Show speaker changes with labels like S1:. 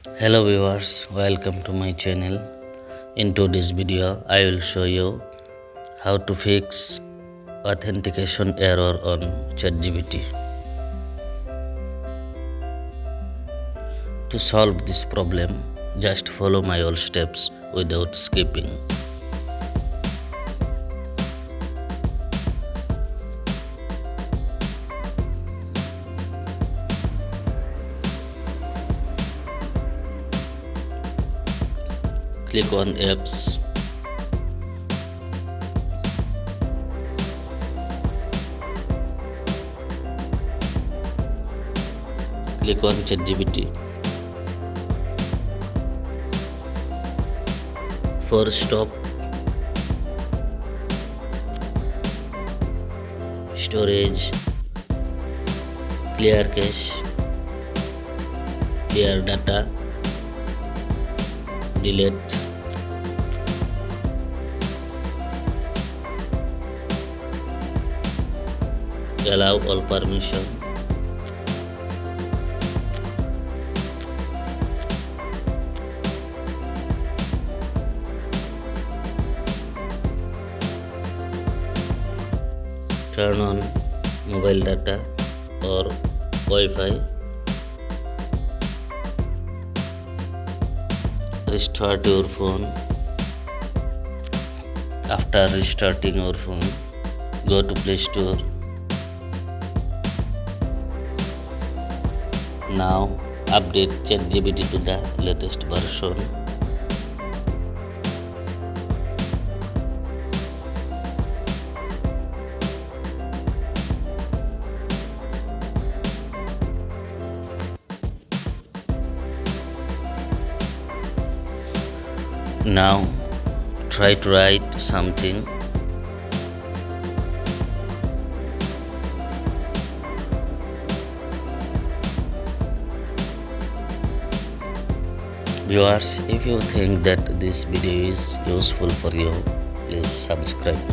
S1: Hello viewers, welcome to my channel. In today's video, I will show you how to fix authentication error on ChatGPT. To solve this problem, just follow my all steps without skipping. Click on apps. Click on ChatGPT. For stop, storage, clear cache, clear data, delete, allow all permission, turn on mobile data or Wi-Fi, restart your phone. After restarting your phone, go to Play Store. Now update ChatGPT to the latest version. Now try to write something. Viewers, if you think that this video is useful for you, please subscribe.